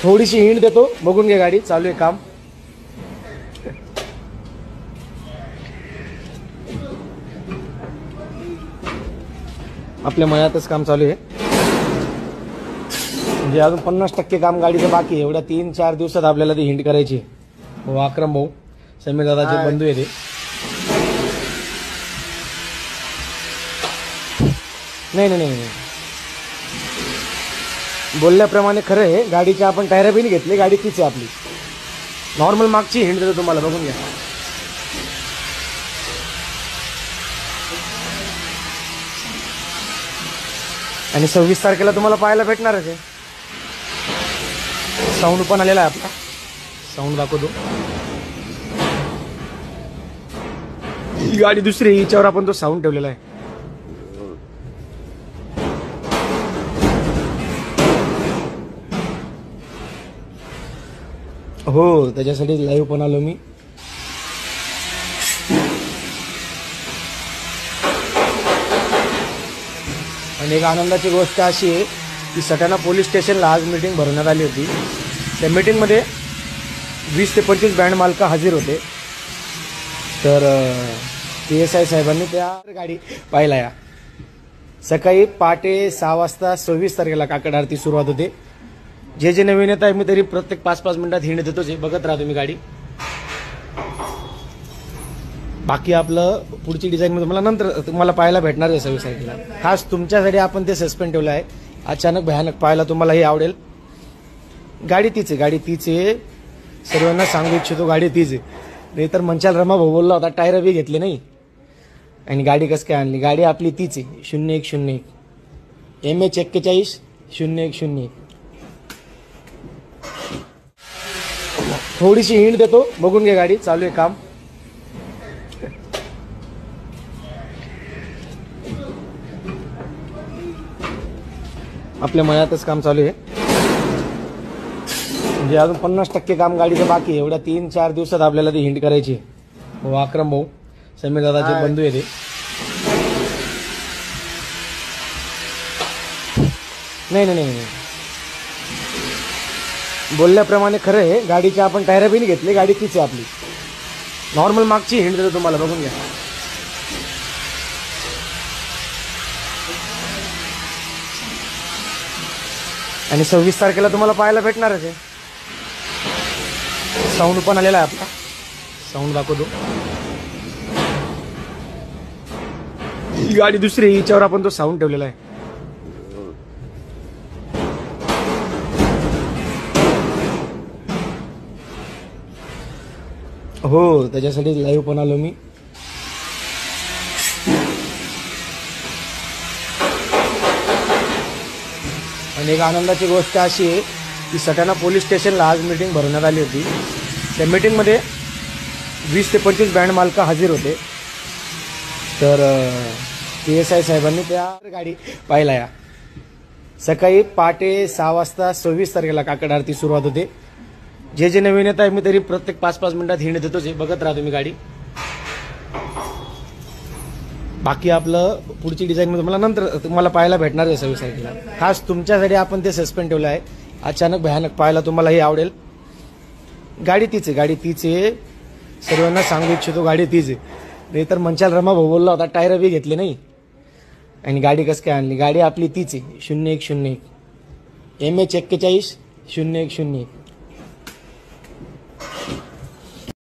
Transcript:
थोडीशी हिंट देतो, बघून घे गाडी. चालू आहे काम. आपल्या मळ्यातच काम चालू आहे. म्हणजे अजून 50% काम गाडीचं बाकी आहे. एवढ्या 3-4 दिवसात आपल्याला ती हिंट करायची. हो, अक्रम भाऊ समीर दादाचे बंधू आहे ते. नाही नाही नाही बोलल्याप्रमाणे खरं आहे. गाडीचे आपण टायर बी नाही घेतले. गाडी तीच आहे आपली. नॉर्मल मागची हिंट देतो तुम्हाला, बघून घ्या. आणि 26 तारखेला तुम्हाला पाहायला भेटणारच आहे. साऊंड पण आलेला आहे आपला. साऊंड दाखवतो. ही गाडी दुसरी, हिच्यावर आपण तो साऊंड ठेवलेला आहे. हो, त्याच्यासाठी लाईव्ह पण आलो मी. आणि एक आनंदाची गोष्ट अशी आहे की सटाणा पोलीस स्टेशनला आज मीटिंग भरवण्यात आली होती. त्या मीटिंगमध्ये 20 ते 25 बँड मालक हजर होते. तर PSI साहेबांनी त्या गाडी पाहिला. या सकाळी पहाटे 6 वाजता 26 तारखेला काकड आरती सुरुवात होते. जे नवीन येत आहे मी तरी प्रत्येक 5-5 मिनिटात हिंड देतोच. बघत राहा तुम्ही गाडी. बाकी आपलं पुढची डिझाईन मी तुम्हाला पाहायला भेटणार आहे 26 तारखेला. खास तुमच्यासाठी आपण ते सस्पेंड ठेवलं आहे. अचानक भयानक पाहायला तुम्हालाही आवडेल. गाडी तीच आहे. सर्वांना सांगू इच्छितो गाडी तीच आहे. नाही तर मंचाल रमा भाऊ बोलला होता टायर बी घेतले नाही. आणि गाडी कसं काय आणली. गाडी आपली तीच आहे. 0101 MH41 0101. थोडीशी हिंट देतो, बघून घे गाडी. चालू आहे काम. आपल्या मळ्यातच काम चालू आहे. म्हणजे अजून 50% काम गाडीचं बाकी आहे. एवढ्या 3-4 दिवसात आपल्याला ती हिंट करायची. हो, अक्रम भाऊ समीर दादाचे बंधू आहे ते. नाही नाही नाही बोलल्याप्रमाणे खरं आहे. गाडीचे आपण टायर बी नाही घेतले. गाडी तीच आहे आपली. नॉर्मल मागची हिंट देतो तुम्हाला, बघून घ्या. आणि 26 तारखेला तुम्हाला पाहायला भेटणारच आहे. साऊंड पण आलेला आहे आपला. साऊंड दाखवतो. ही गाडी दुसरी, हिच्यावर आपण तो साऊंड ठेवलेला आहे. हो, त्याच्यासाठी लाईव्ह पण आलो मी. आणि एक आनंदाची गोष्ट अशी आहे की सटाणा पोलीस स्टेशनला आज मीटिंग भरवण्यात आली होती. त्या मीटिंगमध्ये 20 ते 25 बँड मालक हजर होते. तर PSI साहेबांनी त्या गाडी पाहिला. या सकाळी पहाटे 6 वाजता 26 तारखेला काकड आरती सुरुवात होते. जे नवीन येत आहे मी तरी प्रत्येक 5-5 मिनिटात हिंड देतोच. बघत राहा तुम्ही गाडी. बाकी आपलं पुढची डिझाईन मी तुम्हाला पाहायला भेटणार आहे 26 तारखेला. खास तुमच्यासाठी आपण ते सस्पेंड ठेवलं आहे. अचानक भयानक पाहायला तुम्हालाही आवडेल. गाडी तीच आहे. सर्वांना सांगू इच्छितो गाडी तीच आहे. नाही तर मंचाल रमा भाऊ बोलला होता टायर बी घेतले नाही. आणि गाडी कसं काय आणली. गाडी आपली तीच आहे. 0101 MH41 0101.